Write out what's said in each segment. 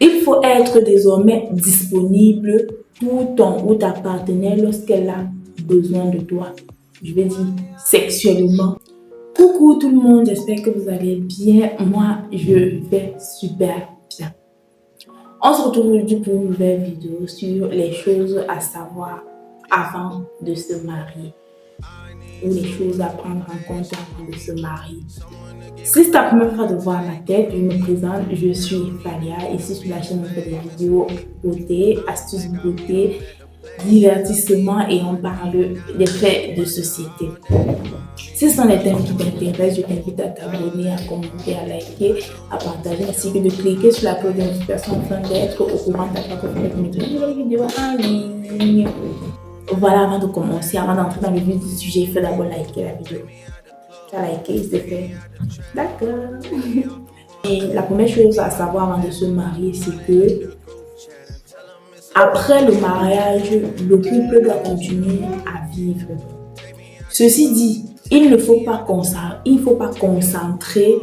Il faut être désormais disponible pour ton ou ta partenaire lorsqu'elle a besoin de toi. Je vais dire sexuellement. Coucou tout le monde, j'espère que vous allez bien. Moi, je vais super bien. On se retrouve aujourd'hui pour une nouvelle vidéo sur les choses à savoir avant de se marier ou les choses à prendre en compte avant de se marier. Si c'est ta première fois de voir ma tête, je me présente, je suis Falia. Ici sur la chaîne, on fait des vidéos beauté, astuces beauté, divertissement et on parle des faits de société. Si ce sont les thèmes qui t'intéressent, je t'invite à t'abonner, à commenter, à liker, à partager, ainsi que de cliquer sur la cloche de notification afin d'être au courant de chaque fois que je mets une nouvelle vidéo en ligne. Voilà, avant de commencer, avant d'entrer dans le vif du sujet, il faut d'abord liker la vidéo. Tu as liké, c'est fait. D'accord. Et la première chose à savoir avant de se marier, c'est que après le mariage, le couple doit continuer à vivre. Ceci dit, il ne faut pas concentrer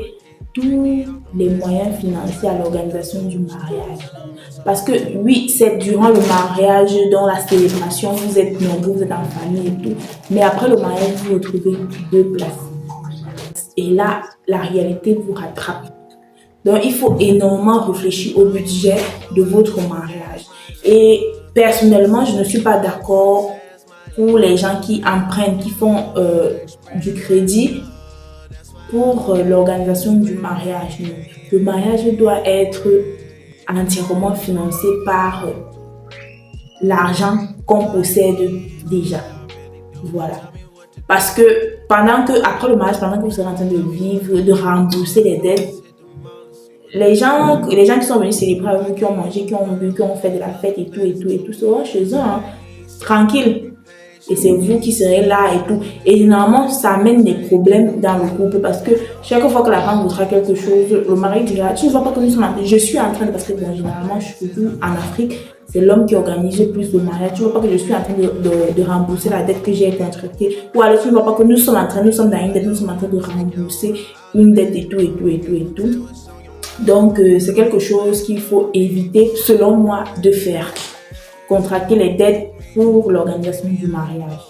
tous les moyens financiers à l'organisation du mariage. Parce que oui, c'est durant le mariage, dans la célébration, vous êtes nombreux, vous êtes en famille et tout. Mais après le mariage, vous vous retrouvez deux places. Et là, la réalité vous rattrape. Donc, il faut énormément réfléchir au budget de votre mariage. Et personnellement, je ne suis pas d'accord pour les gens qui empruntent, qui font du crédit pour l'organisation du mariage. Le mariage doit être entièrement financé par l'argent qu'on possède déjà. Voilà. Parce que après le mariage, pendant que vous serez en train de vivre, de rembourser les dettes, les gens qui sont venus célébrer avec vous, qui ont mangé, qui ont bu, qui ont fait de la fête et tout, seront chez eux, hein, tranquilles. Et c'est vous qui serez là et tout. Et généralement, ça amène des problèmes dans le couple parce que chaque fois que la femme voudra quelque chose, le mari dira, tu ne vois pas que nous sommes en train, je suis en train de, parce que bon, généralement, je suis en Afrique, c'est l'homme qui organise plus le mariage. Tu ne vois pas que je suis en train de rembourser la dette que j'ai contractée. Ou alors tu ne vois pas que nous sommes dans une dette, nous sommes en train de rembourser une dette et tout. Donc, c'est quelque chose qu'il faut éviter, selon moi, de faire. Contracter les dettes pour l'organisation du mariage.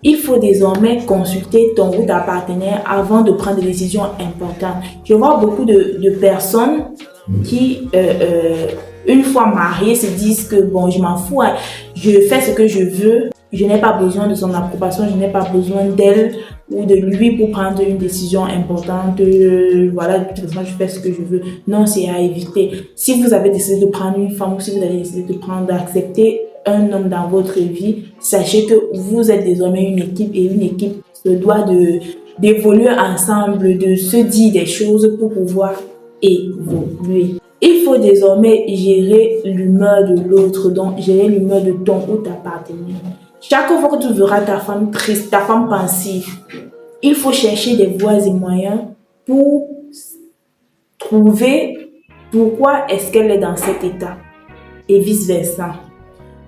Il faut désormais consulter ton ou ta partenaire avant de prendre des décisions importantes. Je vois beaucoup de personnes qui, une fois mariées, se disent que bon, je m'en fous, hein, je fais ce que je veux, je n'ai pas besoin de son approbation, je n'ai pas besoin d'elle ou de lui pour prendre une décision importante. Voilà, de toute façon, je fais ce que je veux. Non, c'est à éviter. Si vous avez décidé de prendre une femme ou si vous avez décidé d'accepter un homme dans votre vie, sachez que vous êtes désormais une équipe et une équipe se doit d'évoluer ensemble, de se dire des choses pour pouvoir évoluer. Il faut désormais gérer l'humeur de l'autre, donc gérer l'humeur de ton ou ta partenaire. Chaque fois que tu verras ta femme triste, ta femme pensive, il faut chercher des voies et moyens pour trouver pourquoi est-ce qu'elle est dans cet état et vice-versa.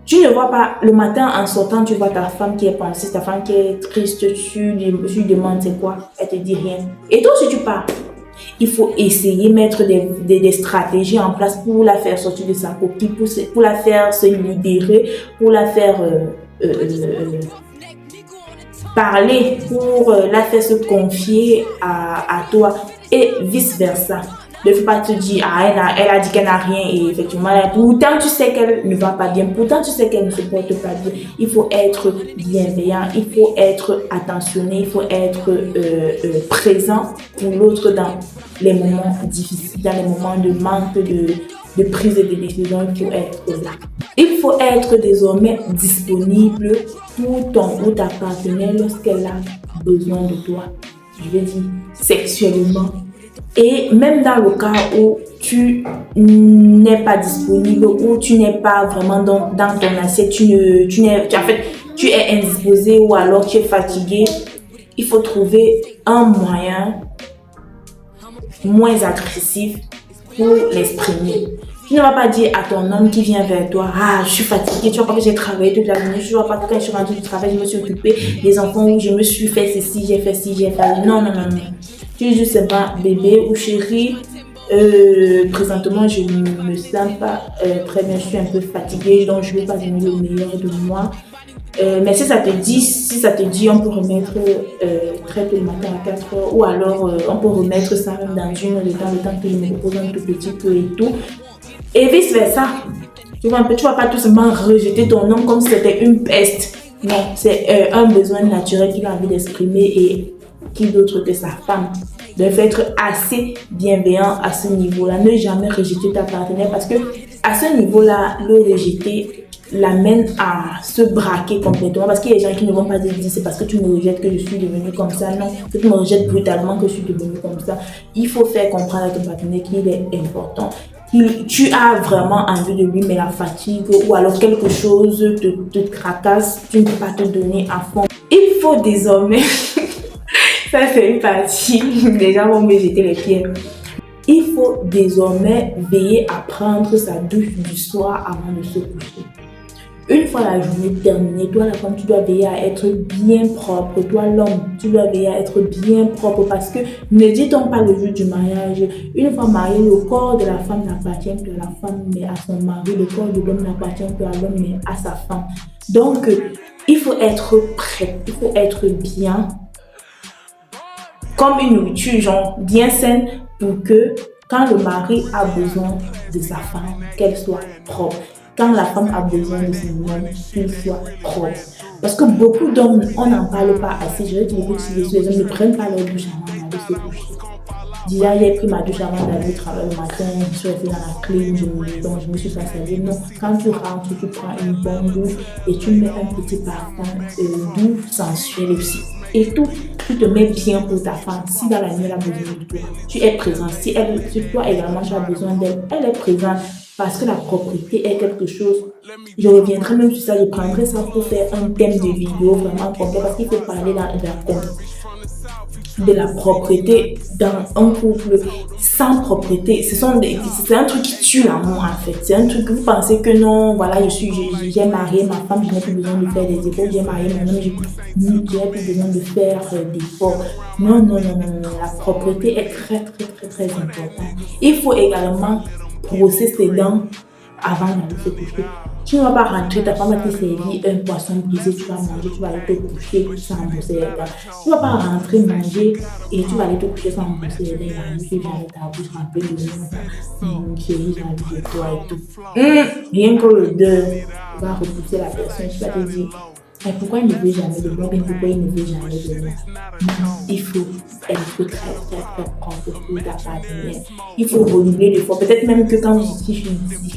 Tu ne vois pas, le matin en sortant, tu vois ta femme qui est pensive, ta femme qui est triste, tu lui demandes c'est quoi, elle te dit rien. Et toi aussi tu pars. Il faut essayer de mettre des stratégies en place pour la faire sortir de sa coquille, pour la faire se libérer, pour la faire parler, pour la faire se confier à toi et vice-versa. Ne faut pas te dire, elle a dit qu'elle n'a rien et effectivement, pourtant tu sais qu'elle ne va pas bien, pourtant tu sais qu'elle ne se porte pas bien. Il faut être bienveillant, il faut être attentionné, il faut être présent pour l'autre dans les moments difficiles, dans les moments de manque de prise de décision. Il faut être là. Il faut être désormais disponible pour ton ou ta partenaire lorsqu'elle a besoin de toi. Je vais dire sexuellement. Et même dans le cas où tu n'es pas disponible, où tu n'es pas vraiment dans ton assiette, tu es indisposé ou alors tu es fatigué, il faut trouver un moyen moins agressif pour l'exprimer. Tu ne vas pas dire à ton homme qui vient vers toi, je suis fatiguée, tu vois pas que j'ai travaillé toute la journée, tu vois pas que quand je suis rentrée du travail, je me suis occupée des enfants ou je me suis fait ceci, j'ai fait ci, j'ai fait ça. Non. Tu dis juste, bébé ou chérie, Présentement, je ne me sens pas très bien, je suis un peu fatiguée, donc je ne vais pas donner le meilleur de moi. Mais si ça te dit, on peut remettre très tôt le matin à 4 heures, ou alors on peut remettre ça même dans une heure de temps, le temps que je me repose un tout petit peu et tout. Et vice versa. Tu vois un peu, tu vas pas tout simplement rejeter ton nom comme si c'était une peste. Non, c'est un besoin naturel qu'il a envie d'exprimer et qui d'autre que sa femme. Donc, il faut être assez bienveillant à ce niveau-là. Ne jamais rejeter ta partenaire parce que à ce niveau-là, le rejeter l'amène à se braquer complètement parce qu'il y a des gens qui ne vont pas te dire c'est parce que tu me rejettes que je suis devenue comme ça. Non, que tu me rejettes brutalement que je suis devenue comme ça. Il faut faire comprendre à ton partenaire qu'il est important. Tu as vraiment envie de lui, mais la fatigue ou alors quelque chose te tracasse, tu ne peux pas te donner à fond. Il faut désormais, ça c'est une partie, les gens vont me jeter les pieds. Il faut désormais veiller à prendre sa douche du soir avant de se coucher. Une fois la journée terminée, toi la femme, tu dois veiller à être bien propre. Toi l'homme, tu dois veiller à être bien propre parce que ne dit-on pas le jour du mariage, une fois marié, le corps de la femme n'appartient plus à la femme mais à son mari, le corps de l'homme n'appartient plus à l'homme mais à sa femme. Donc, il faut être prêt, il faut être bien comme une nourriture, genre bien saine pour que quand le mari a besoin de sa femme, qu'elle soit propre. Quand la femme a besoin de son homme, qu'il soit propre. Parce que beaucoup d'hommes, on n'en parle pas assez. Je vais te dire que les hommes ne prennent pas leur douche avant d'aller se coucher. Déjà, j'ai pris ma douche avant d'aller au travail le matin, je suis restée dans la clim, donc je me suis pas salée. Non, quand tu rentres, tu prends une bonne douche et tu mets un petit parfum doux, sensuel aussi. Et tout, tu te mets bien pour ta femme. Si dans la nuit elle a besoin de toi, tu es présent. Si toi également tu as besoin d'elle, elle est présente. Parce que la propreté est quelque chose. Je reviendrai même sur ça, je prendrai ça pour faire un thème de vidéo vraiment complet parce qu'il faut parler de la propreté dans un couple sans propreté. C'est un truc qui tue l'amour en fait. C'est un truc que vous pensez que non, voilà, j'ai marié ma femme, je n'ai plus besoin de faire des efforts. J'ai marié mon homme, je n'ai plus besoin de faire d'efforts. Non, non, non, non, non. La propreté est très, très, très, très importante. Il faut également brosser ses dents avant d'aller se coucher. Tu ne vas pas rentrer, ta femme va te servir un poisson brisé, tu vas manger, tu vas aller te coucher sans brosser les dents. Tu ne vas pas rentrer manger et tu vas aller te coucher sans brosser les dents. Tu vas aller ta bouche remplie de mon chéri, j'ai envie de toi et tout. Rien que l'odeur va repousser la personne, tu vas te dire. Et pourquoi il ne veut jamais de moi, bien pourquoi il ne veut jamais de moi? Il faut être très, très, très propre pour ta partenaire. Il faut renouveler des fois. Peut-être même que quand vous étiez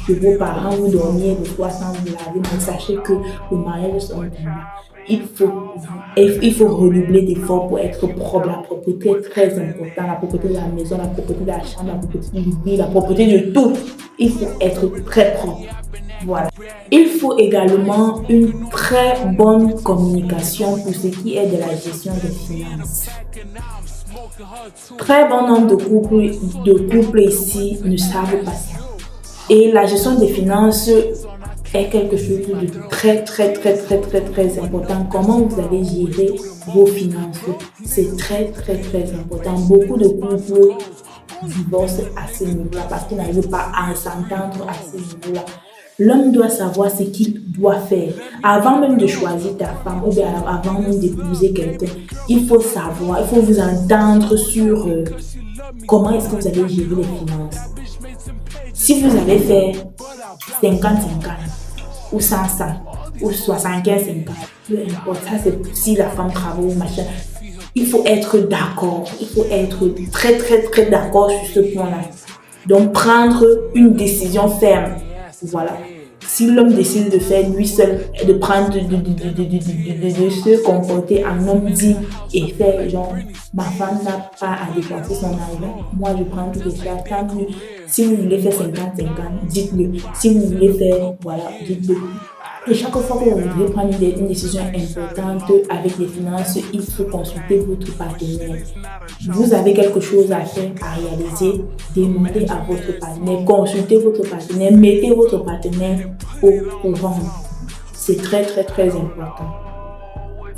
chez vos parents, vous dormiez le soir sans vous laver, mais sachez que le mariage est un combat. Il faut renouveler des fois pour être propre. La propreté est très importante. La propreté de la maison, la propreté de la chambre, la propreté du lit, la propreté de tout. Il faut être très propre. Voilà. Il faut également une très bonne communication pour ce qui est de la gestion des finances. Très bon nombre de couples ici ne savent pas ça. Et la gestion des finances est quelque chose de très, très, très, très, très, très important. Comment vous allez gérer vos finances, c'est très, très, très important. Beaucoup de couples divorcent à ce niveau-là parce qu'ils n'arrivent pas à s'entendre à ce niveau-là. L'homme doit savoir ce qu'il doit faire. Avant même de choisir ta femme ou bien avant même d'épouser quelqu'un, il faut savoir, il faut vous entendre sur comment est-ce que vous allez gérer les finances. Si vous allez faire 50-50 ou 100-100 ou 75-50, peu importe, ça c'est si la femme travaille ou machin. Il faut être d'accord, il faut être très très très d'accord sur ce point-là. Donc prendre une décision ferme. Voilà. Si l'homme décide de faire lui seul, de prendre, de se comporter en homme dit et faire genre, ma femme n'a pas à dépenser son argent, moi je prends tout les charges, tant mieux. Si vous voulez faire 50-50, dites-le. Si vous voulez faire, voilà, dites-le. Et chaque fois que vous voudrez prendre une décision importante avec les finances, il faut consulter votre partenaire. Vous avez quelque chose à faire, à réaliser, demandez à votre partenaire, consultez votre partenaire, mettez votre partenaire au courant. C'est très très très important.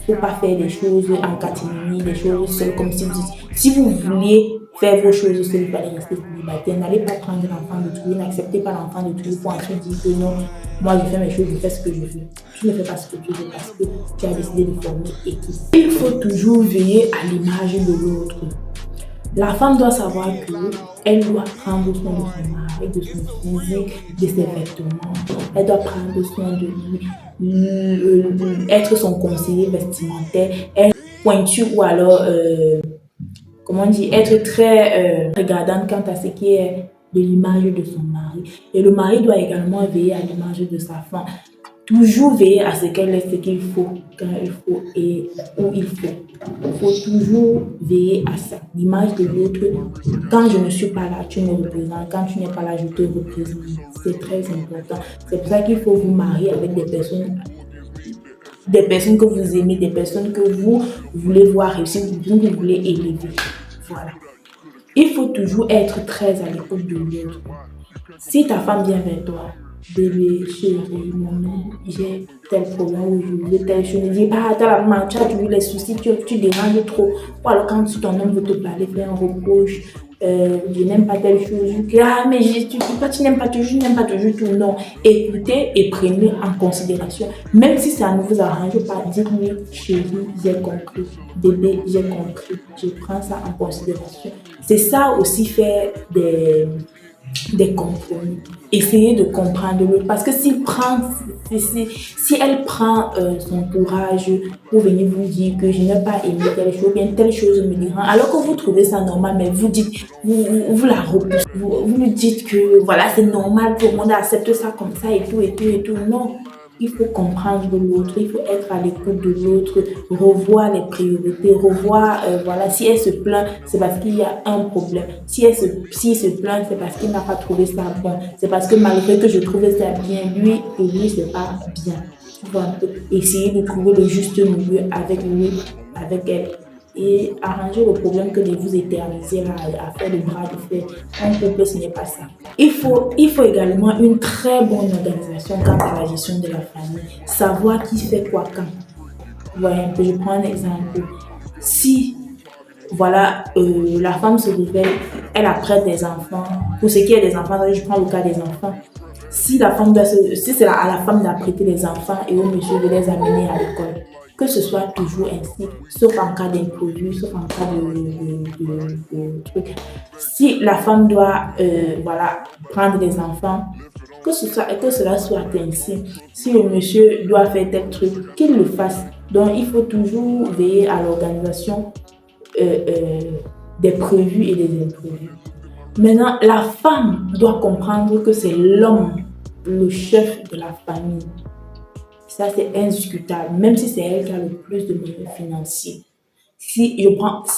Il ne faut pas faire des choses en catimini, des choses seules comme si vous vouliez faire vos choses seul, il fallait rester célibataire. N'allez pas prendre l'enfant d'autrui, n'acceptez pas l'enfant d'autrui pour ensuite dire que non, moi je fais mes choses, je fais ce que je veux. Tu ne fais pas ce que tu veux parce que tu as décidé de former équipe. Il faut toujours veiller à l'image de l'autre. La femme doit savoir qu'elle doit prendre soin de son mari, de son physique, de ses vêtements. Elle doit prendre soin de lui, être son conseiller vestimentaire, être pointue ou alors, comment on dit, être très regardante quant à ce qui est de l'image de son mari. Et le mari doit également veiller à l'image de sa femme. Toujours veiller à ce qu'elle ait ce qu'il faut, quand il faut et où il faut. Il faut toujours veiller à ça. L'image de l'autre. Quand je ne suis pas là, tu me représentes. Quand tu n'es pas là, je te représente. C'est très important. C'est pour ça qu'il faut vous marier avec des personnes que vous aimez, des personnes que vous voulez voir réussir, que vous voulez élever. Voilà. Il faut toujours être très à l'écoute de l'autre. Si ta femme vient vers toi, bébé, chérie, maman, j'ai tel problème ou je veux telle chose, ne dis pas, attends, la maman, tu as toujours les soucis, tu déranges trop. Ou alors quand ton homme veut te parler, fais un reproche, je n'aime pas telle chose, mais tu n'aimes pas toujours, je n'aime pas toujours tout, non. Écoutez et prenez en considération. Même si ça ne vous arrange pas, dites-lui, chérie, j'ai compris, bébé, j'ai compris, je prends ça en considération. C'est ça aussi faire des compromis. Essayez de comprendre l'autre. Parce que si elle prend son courage pour venir vous dire que je n'ai pas aimé telle chose, bien telle chose me dérange, alors que vous trouvez ça normal, mais vous dites, vous la repoussez, vous me dites que voilà, c'est normal, tout le monde accepte ça comme ça et tout, et tout, et tout. Non. Il faut comprendre l'autre, il faut être à l'écoute de l'autre, revoir les priorités, revoir, voilà, si elle se plaint, c'est parce qu'il y a un problème. S'il se plaint, c'est parce qu'il n'a pas trouvé ça bon. C'est parce que malgré que je trouvais ça bien, lui, pour lui, c'est pas bien. Tu vois un peu, essayer de trouver le juste milieu avec lui, avec elle. Et arranger le problème que de vous éterniser là, à faire le bras de fer. Un couple, ce n'est pas ça. Il faut également une très bonne organisation quant à la gestion de la famille. Savoir qui fait quoi quand. Voilà, je prends un exemple. Si, voilà, la femme se réveille, elle apprête des enfants. Pour ce qui est des enfants, je prends le cas des enfants. Si c'est à la femme d'apprêter les enfants et au monsieur de les amener à l'école, que ce soit toujours ainsi, sauf en cas d'imprévu, sauf en cas de truc. Si la femme doit voilà, prendre des enfants, que cela soit ainsi. Si le monsieur doit faire tel truc, qu'il le fasse. Donc, il faut toujours veiller à l'organisation des prévus et des imprévus. Maintenant, la femme doit comprendre que c'est l'homme, le chef de la famille. Ça, c'est indiscutable, même si c'est elle qui a le plus de moyens financiers. Si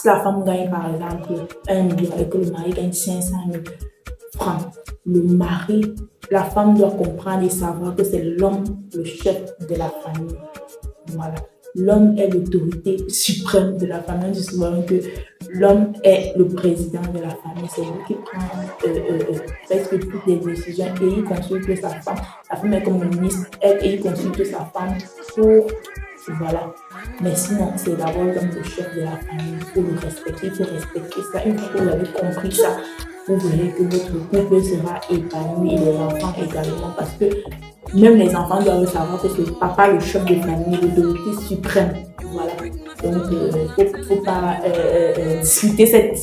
la femme gagne par exemple 1 million et que le mari gagne 500 000 francs, la femme doit comprendre et savoir que c'est l'homme, le chef de la famille. Voilà. L'homme est l'autorité suprême de la famille. On dit souvent que l'homme est le président de la famille. C'est lui qui prend presque toutes les décisions et il consulte sa femme. La femme est comme le ministre et il consulte sa femme pour... Voilà. Mais sinon, c'est d'abord l'homme le chef de la famille. Il faut le respecter, il faut respecter ça. Une fois que vous avez compris ça, vous verrez que votre couple sera épanoui et les enfants également. Parce que même les enfants doivent savoir que c'est papa le chef de famille, l'autorité suprême. Voilà. Donc, il ne faut pas discuter cette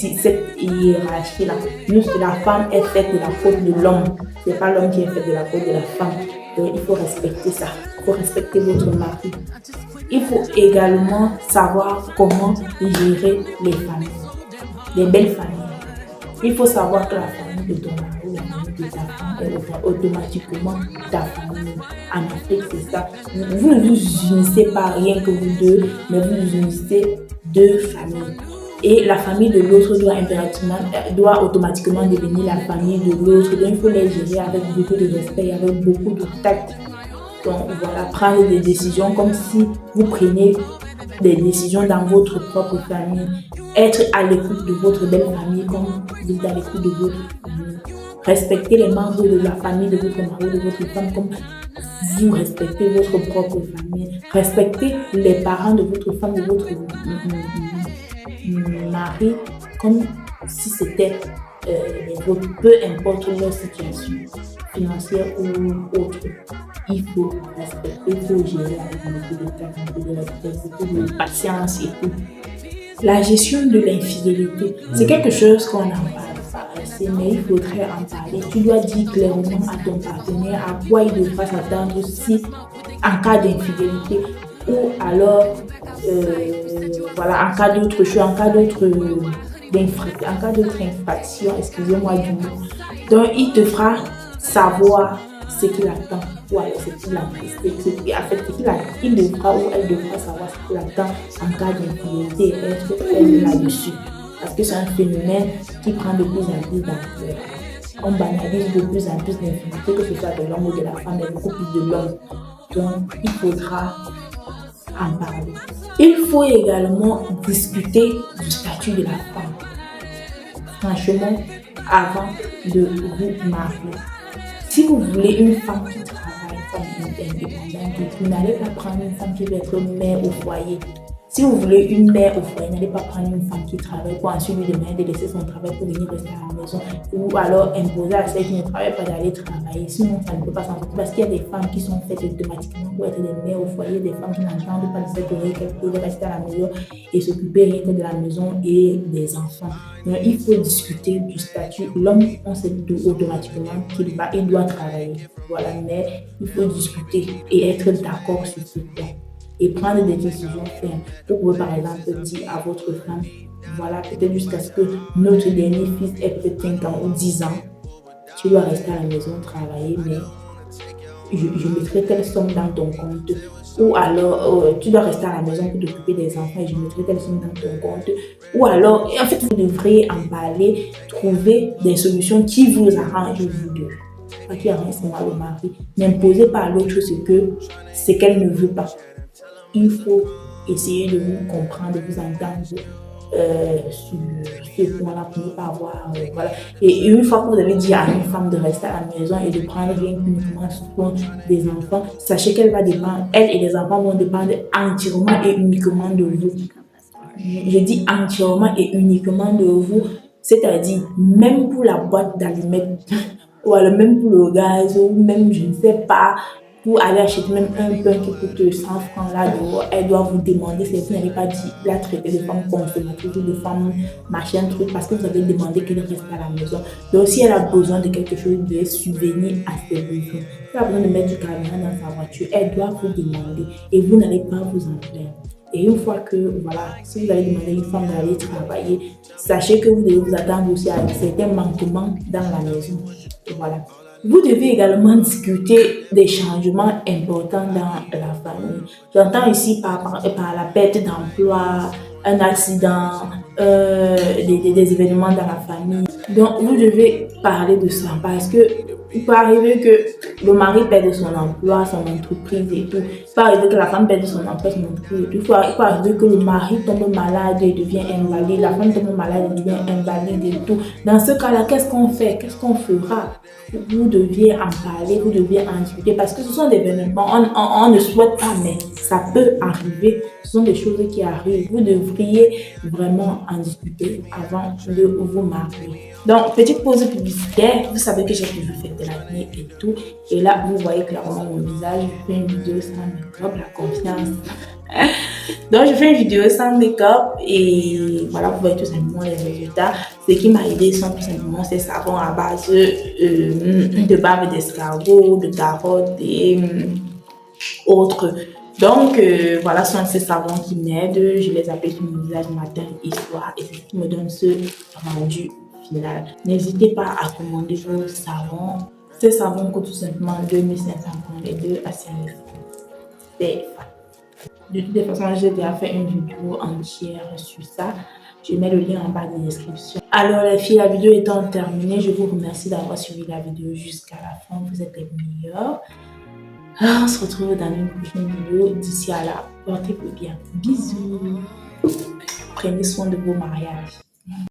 hiérarchie-là. Juste la femme est faite de la faute de l'homme. Ce n'est pas l'homme qui est fait de la faute de la femme. Donc, il faut respecter ça. Il faut respecter votre mari. Il faut également savoir comment gérer les familles, les belles familles. Il faut savoir que la famille de ton mari, la famille de ta femme, elle est automatiquement ta famille. En Afrique, c'est ça. Vous ne vous unissez pas rien que vous deux, mais vous unissez deux familles. Et la famille de l'autre doit automatiquement devenir la famille de l'autre. Donc, il faut les gérer avec beaucoup de respect, avec beaucoup de tact. Donc, voilà, prendre des décisions comme si vous preniez des décisions dans votre propre famille. Être à l'écoute de votre belle famille comme vous êtes à l'écoute de votre famille. Respecter les membres de la famille de votre mari, de votre femme comme vous respectez votre propre famille. Respecter les parents de votre femme, de votre mari comme si c'était les vôtres, peu importe leur situation financière ou autre. Il faut respecter, il faut gérer avec beaucoup de temps, beaucoup de respect, beaucoup de patience et tout. La gestion de l'infidélité, c'est quelque chose qu'on n'en parle pas assez, mais il faudrait en parler. Tu dois dire clairement à ton partenaire à quoi il devra s'attendre si, en cas d'infidélité, ou alors, voilà, en cas d'autre chose, en cas d'autre infraction, excusez-moi du mot. Donc, il te fera savoir ce qu'il attend, ou alors ce qu'il a en fait, il devra ou elle devra savoir ce qu'il attend en cas d'infidélité et être ferme là-dessus. Parce que c'est un phénomène qui prend de plus en plus d'ampleur. On banalise de plus en plus l'infidélité, que ce soit de l'homme ou de la femme, mais beaucoup plus de l'homme. Donc, il faudra en parler. Il faut également discuter du statut de la femme. Franchement, avant de vous marier. Si vous voulez une femme qui travaille, une femme indépendante, vous n'allez pas prendre une femme qui va être mère au foyer. Si vous voulez une mère au foyer, n'allez pas prendre une femme qui travaille pour ensuite lui demander de laisser son travail pour venir rester à la maison, ou alors imposer à celle qui ne travaille pas d'aller travailler. Sinon, ça ne peut pas s'en sortir parce qu'il y a des femmes qui sont faites automatiquement pour être des mères au foyer, des femmes qui n'entendent pas de cette oreille qu'elles peuvent rester à la maison et s'occuper rien que de la maison et des enfants. Donc, il faut discuter du statut. L'homme, on sait automatiquement il doit travailler. Voilà, mais il faut discuter et être d'accord sur ce point. Et prendre des décisions fermes. Vous pouvez par exemple dire à votre femme, voilà, peut-être jusqu'à ce que notre dernier fils ait peut-être 5 ans ou 10 ans, tu dois rester à la maison travailler, mais je mettrai telle somme dans ton compte. Ou alors, tu dois rester à la maison pour t'occuper des enfants et je mettrai telle somme dans ton compte. Ou alors, en fait, vous devrez en parler, trouver des solutions qui vous arrangent vous deux. Pas qui arrange seulement le mari. N'imposez pas à l'autre ce qu'elle ne veut pas. Il faut essayer de vous comprendre, de vous entendre sur ce point-là pour ne pas avoir. Voilà. Et une fois que vous avez dit à une femme de rester à la maison et de prendre rien uniquement soin des enfants, sachez qu'elle va dépendre, elle et les enfants vont dépendre entièrement et uniquement de vous. Je dis entièrement et uniquement de vous, c'est-à-dire même pour la boîte d'allumettes, ou alors même pour le gaz, ou même, je ne sais pas, pour aller acheter même un pain qui coûte 100 francs là dehors, elle doit vous demander si vous n'avez pas dit la traiter de femme consommatrice ou de femme machin truc parce que vous avez demandé qu'elle reste à la maison. Donc si elle a besoin de quelque chose, de subvenir à ses besoins. Si elle a besoin de mettre du carburant dans sa voiture, elle doit vous demander et vous n'allez pas vous en plaindre. Et une fois que, voilà, si vous allez demander à une femme d'aller travailler, sachez que vous devez vous attendre aussi à certains manquements dans la maison. Et voilà. Vous devez également discuter des changements importants dans la famille. J'entends ici par la perte d'emploi, un accident, des événements dans la famille. Donc, vous devez parler de ça parce que il peut arriver que le mari perde son emploi, son entreprise et tout. Il peut arriver que la femme perde son emploi, son entreprise et tout. Il peut arriver que le mari tombe malade et devient invalide. La femme tombe malade et devient invalide et tout. Dans ce cas-là, qu'est-ce qu'on fait? Qu'est-ce qu'on fera? Vous deviez en parler, vous deviez en discuter parce que ce sont des événements, on ne souhaite pas, mais ça peut arriver. Ce sont des choses qui arrivent. Vous devriez vraiment en discuter avant de vous marier. Donc, petite pause publicitaire. Vous savez que j'ai toujours fait de l'acné et tout. Et là, vous voyez clairement mon visage. Je fais une vidéo sans make-up, la confiance. Donc, je fais une vidéo sans make-up et voilà, vous voyez tout simplement les résultats. Ce qui m'a aidé sont tout simplement ces savons à base de bave d'escargot, de carottes et autres. Donc, voilà, ce sont ces savons qui m'aident. Je les applique sur mon visage matin et soir et c'est ce qui me donne ce rendu final. N'hésitez pas à commander vos savons. Ces savons coûtent tout simplement 2500 francs les deux à 5 000 francs. C'est de toute façon, j'ai déjà fait une vidéo entière sur ça. Je mets le lien en bas de la description. Alors les filles, la vidéo étant terminée, je vous remercie d'avoir suivi la vidéo jusqu'à la fin. Vous êtes les meilleurs. On se retrouve dans une prochaine vidéo. D'ici à là, portez-vous bien. Bisous. Prenez soin de vos mariages.